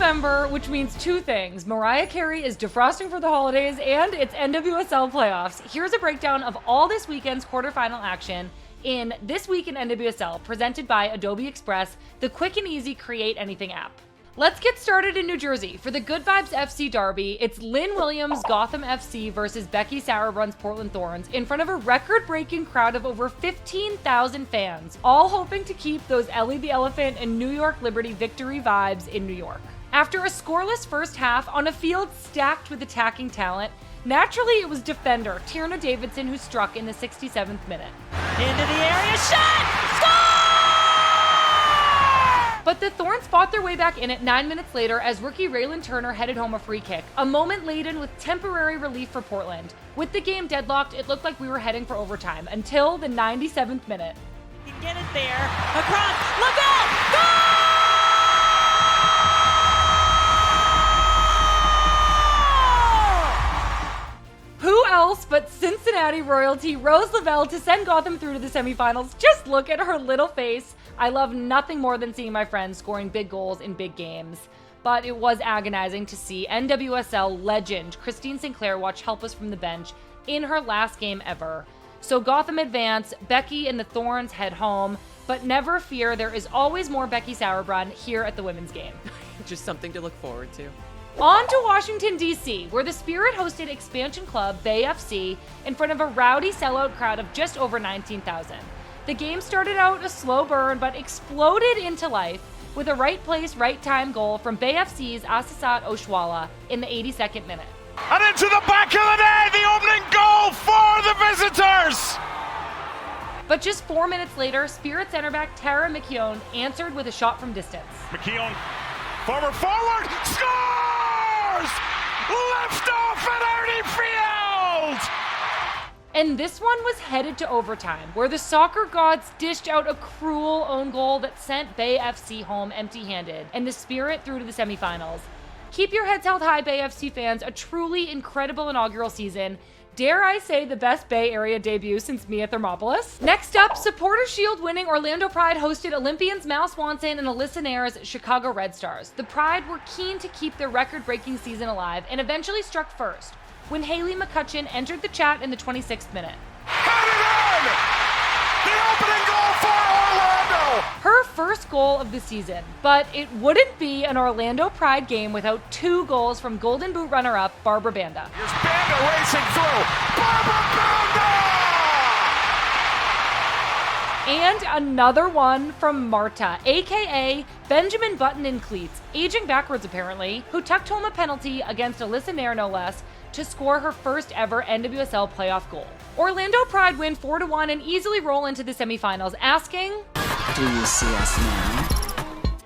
November, which means two things. Mariah Carey is defrosting for the holidays, and it's NWSL Playoffs. Here's a breakdown of all this weekend's quarterfinal action in This Week in NWSL, presented by Adobe Express, the quick and easy Create Anything app. Let's get started in New Jersey. For the Good Vibes FC derby, it's Lynn Williams' Gotham FC versus Becky Sauerbrunn's Portland Thorns in front of a record-breaking crowd of over 15,000 fans, all hoping to keep those Ellie the Elephant and New York Liberty victory vibes in New York. After a scoreless first half on a field stacked with attacking talent, naturally it was defender Tierna Davidson who struck in the 67th minute. Into the area, shot! Score! But the Thorns fought their way back in it 9 minutes later as rookie Raylan Turner headed home a free kick, a moment laden with temporary relief for Portland. With the game deadlocked, it looked like we were heading for overtime until the 97th minute. You can get it there, across, Lavelle, goal! Who else but Cincinnati royalty Rose Lavelle to send Gotham through to the semifinals? Just look at her little face. I love nothing more than seeing my friends scoring big goals in big games. But it was agonizing to see NWSL legend Christine Sinclair watch helpless from the bench in her last game ever. So Gotham advance, Becky and the Thorns head home, but never fear, there is always more Becky Sauerbrunn here at the women's game. Just something to look forward to. On to Washington, D.C., where the Spirit hosted expansion club Bay FC in front of a rowdy sellout crowd of just over 19,000. The game started out a slow burn, but exploded into life with a right place, right time goal from Bay FC's Asisat Oshwala in the 82nd minute. And into the back of the net, the opening goal for the visitors! But just 4 minutes later, Spirit center back Tara McKeown answered with a shot from distance. McKeown, forward, scores! Left off at Artie Field! And this one was headed to overtime, where the soccer gods dished out a cruel own goal that sent Bay FC home empty-handed, and the Spirit through to the semifinals. Keep your heads held high, Bay FC fans. A truly incredible inaugural season. Dare I say the best Bay Area debut since Mia Thermopolis? Next up, Supporter Shield winning Orlando Pride hosted Olympians Mal Swanson and Alyssa Nair's Chicago Red Stars. The Pride were keen to keep their record-breaking season alive and eventually struck first when Haley McCutcheon entered the chat in the 26th minute. The opening goal for Orlando! Her first goal of the season, but it wouldn't be an Orlando Pride game without two goals from Golden Boot runner-up Barbara Banda. Here's Banda racing through. Barbara Banda! And another one from Marta, aka Benjamin Button in cleats, aging backwards apparently, who tucked home a penalty against Alyssa Nair no less to score her first ever NWSL playoff goal. Orlando Pride win 4-1 and easily roll into the semifinals, asking, "Do you see us now?"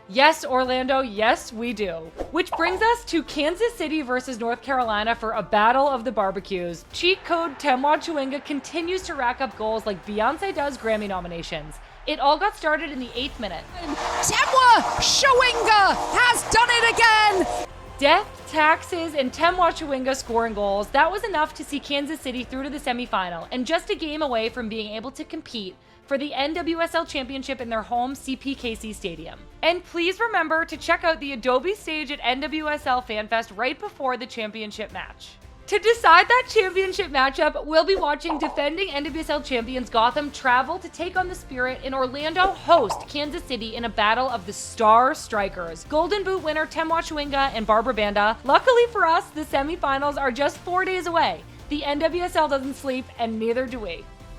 Yes, Orlando, yes, we do. Which brings us to Kansas City versus North Carolina for a battle of the barbecues. Cheat code Temwa Chewinga continues to rack up goals like Beyonce does Grammy nominations. It all got started in the 8th minute. Temwa Chewinga has done it again! Death, taxes, and Temwa Chewinga scoring goals, that was enough to see Kansas City through to the semifinal and just a game away from being able to compete for the NWSL Championship in their home CPKC Stadium. And please remember to check out the Adobe stage at NWSL FanFest right before the championship match. To decide that championship matchup, we'll be watching defending NWSL champions Gotham travel to take on the Spirit in Orlando host Kansas City in a battle of the star strikers. Golden Boot winner Temwa Chewinga and Barbara Banda. Luckily for us, the semifinals are just 4 days away. The NWSL doesn't sleep, and neither do we.